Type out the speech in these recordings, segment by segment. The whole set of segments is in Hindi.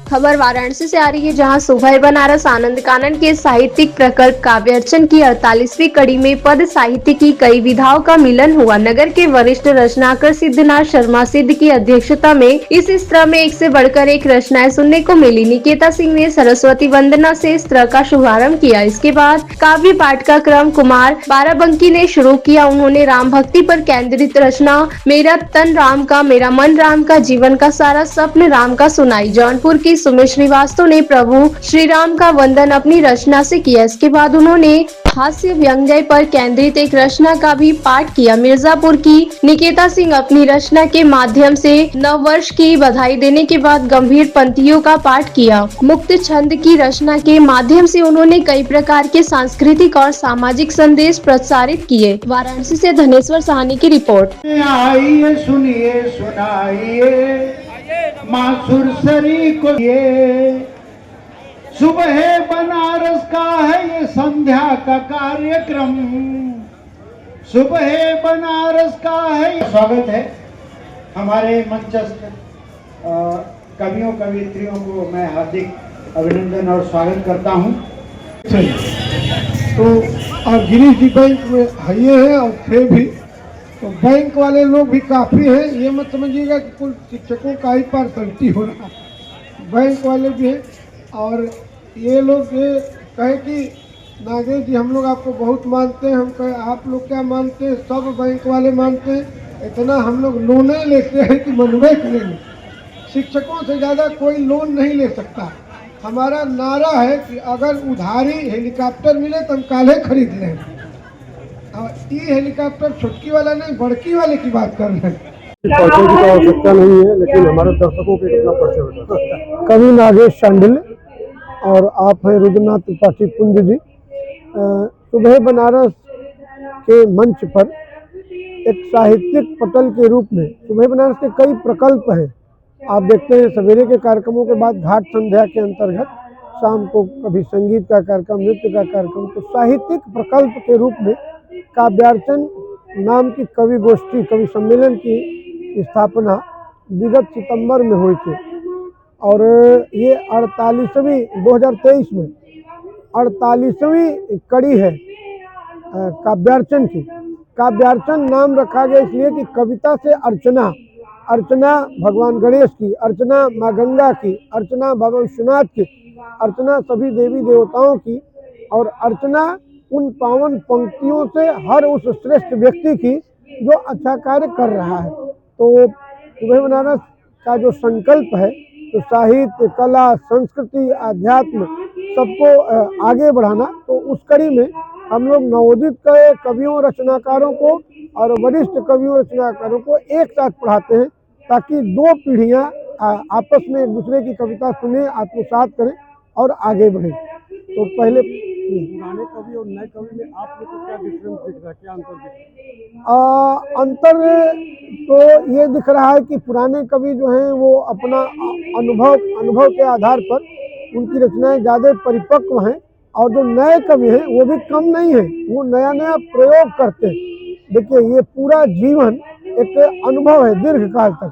खबर वाराणसी से आ रही है, जहां सुबह बनारस आनंद कानन के साहित्यिक प्रकल्प काव्य अर्चन की 48वीं कड़ी में पद साहित्य की कई विधाओं का मिलन हुआ। नगर के वरिष्ठ रचनाकार सिद्धनाथ शर्मा सिद्ध की अध्यक्षता में इस सत्र में एक से बढ़कर एक रचनाएं सुनने को मिली। निकेता सिंह ने सरस्वती वंदना से सत्र का शुभारंभ किया। इसके बाद काव्य पाठ का क्रम कुमार बाराबंकी ने शुरू किया। उन्होंने राम भक्ति पर केंद्रित रचना मेरा तन राम का, मेरा मन राम का, जीवन का सारा स्वप्न राम का सुनाई। जौनपुर की सुमित श्रीवास्तव ने प्रभु श्री राम का वंदन अपनी रचना से किया। इसके बाद उन्होंने हास्य व्यंग्य पर केंद्रित एक रचना का भी पाठ किया। मिर्जापुर की निकेता सिंह अपनी रचना के माध्यम से नव वर्ष की बधाई देने के बाद गंभीर पंक्तियों का पाठ किया। मुक्त छंद की रचना के माध्यम से उन्होंने कई प्रकार के सांस्कृतिक और सामाजिक संदेश प्रसारित किए। वाराणसी से धनेश्वर साहनी की रिपोर्ट। आइए सुनिए सुनाइए माँ सुरसरी को, ये सुबह बनारस का है ये संध्या का कार्यक्रम, सुबह बनारस का है। स्वागत है हमारे मंचस्थ कवियों कवियत्रियों को मैं हार्दिक अभिनंदन और स्वागत करता हूँ। तो और गिरीश जी बैंक में आइए हैं और थे भी, तो बैंक वाले लोग भी काफ़ी हैं। ये मत समझिएगा कि कुल शिक्षकों का ही पार्सलिटी हो रहा, बैंक वाले भी हैं। और ये लोग ये कहे कि नागेश जी हम लोग आपको बहुत मानते हैं, हम कहे आप लोग क्या मानते हैं, सब बैंक वाले मानते हैं। इतना हम लोग लोनें लेते हैं कि मनवे करेंगे, शिक्षकों से ज़्यादा कोई लोन नहीं ले सकता। हमारा नारा है कि अगर उधारी हेलीकॉप्टर मिले तो हम काले खरीद लें। और ये हेलीकॉप्टर छुटकी वाला नहीं, बड़की वाले की बात कर रहे हैं। परिचय की आवश्यकता नहीं है, लेकिन हमारे दर्शकों को अपना परिचय बता। कवि नागेश शांडिल्य और आप हैं रुद्रनाथ त्रिपाठी पुंज जी। सुबह बनारस के मंच पर एक साहित्यिक पटल के रूप में सुबह बनारस के कई प्रकल्प हैं। आप देखते हैं सवेरे के कार्यक्रमों के बाद घाट संध्या के अंतर्गत शाम को कभी संगीत का कार्यक्रम, नृत्य का कार्यक्रम, तो साहित्यिक प्रकल्प के रूप में काव्यार्चन नाम की कवि गोष्ठी, कवि सम्मेलन की स्थापना विगत सितंबर में हुई थी। और ये 2023 में 48वीं कड़ी है काव्यार्चन की। काव्यार्चन नाम रखा गया इसलिए कि कविता से अर्चना, अर्चना भगवान गणेश की, अर्चना माँ गंगा की, अर्चना बाबा विश्वनाथ की, अर्चना सभी देवी देवताओं की, और अर्चना उन पावन पंक्तियों से हर उस श्रेष्ठ व्यक्ति की जो अच्छा कार्य कर रहा है। तो सुबह बनारस का जो संकल्प है, तो साहित्य, कला, संस्कृति, अध्यात्म सबको आगे बढ़ाना, तो उस कड़ी में हम लोग नवोदित कवियों रचनाकारों को और वरिष्ठ कवियों रचनाकारों को एक साथ पढ़ाते हैं, ताकि दो पीढ़ियां आपस में एक दूसरे की कविता सुने, आत्मसात करें और आगे बढ़े। तो पहले पुराने कवि और नए कवि में आप लोग को क्या डिफरेंस दिख रहा है, क्या अंतर दिख रहा है? अंतर तो ये दिख रहा है कि पुराने कवि जो हैं वो अपना अनुभव के आधार पर उनकी रचनाएं ज़्यादा परिपक्व हैं, और जो नए कवि हैं वो भी कम नहीं हैं, वो नया नया प्रयोग करते हैं। देखिए, ये पूरा जीवन एक अनुभव है दीर्घ काल तक।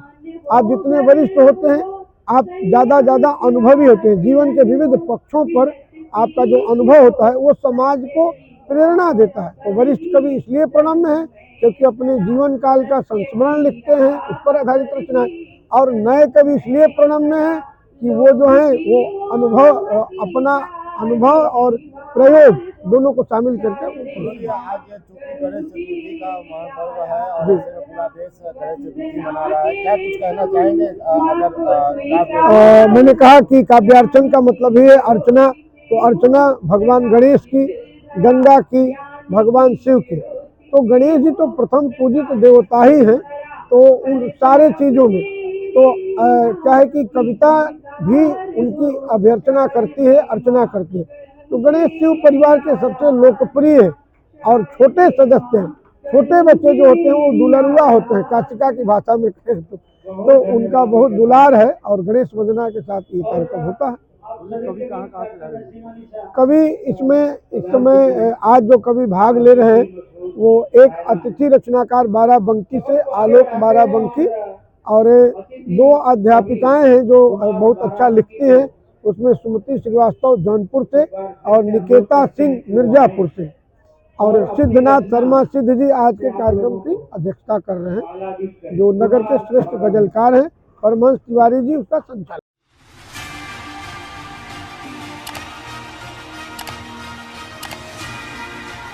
आप जितने वरिष्ठ होते हैं आप ज़्यादा अनुभवी होते हैं। जीवन के विविध पक्षों पर आपका जो अनुभव होता है वो समाज को प्रेरणा देता है। तो वरिष्ठ कवि इसलिए प्रणम्य है क्योंकि अपने जीवन काल का संस्मरण लिखते हैं, उस पर आधारित रचनाएं। और नए कवि इसलिए प्रणम्य है कि वो जो है वो अनुभव, अपना अनुभव और प्रयोग दोनों को शामिल करके। आज चूंकि गणेश चतुर्थी का महापर्व है और पूरा देश गणेश चतुर्थी मना रहा है, क्या कुछ कहना चाहेंगे? अगर मैंने कहा कि काव्यार्चन का मतलब ही है अर्चना, तो अर्चना भगवान गणेश की, गंगा की, भगवान शिव की। तो गणेश जी तो प्रथम पूजित देवता ही हैं। तो उन सारे चीज़ों में तो क्या है कि कविता भी उनकी अभ्यर्चना करती है, अर्चना करती है। तो गणेश शिव परिवार के सबसे लोकप्रिय और छोटे सदस्य हैं। छोटे बच्चे जो होते हैं वो दुलरुआ होते हैं, काचिका की भाषा में कहें तो उनका बहुत दुलार है, और गणेश वंदना के साथ ये कार्यक्रम होता है। कवि कहाँ से लाए? कवि इसमें इस समय आज जो कवि भाग ले रहे हैं वो एक अतिथि रचनाकार बाराबंकी से, आलोक बाराबंकी, और 2 अध्यापिकाएं हैं जो बहुत अच्छा लिखती हैं, उसमें सुमति श्रीवास्तव जौनपुर से और निकेता सिंह मिर्जापुर से, और सिद्धनाथ शर्मा सिद्ध जी आज के कार्यक्रम की अध्यक्षता कर रहे हैं, जो नगर के श्रेष्ठ गजलकार हैं। परमहंस तिवारी जी उसका संचालन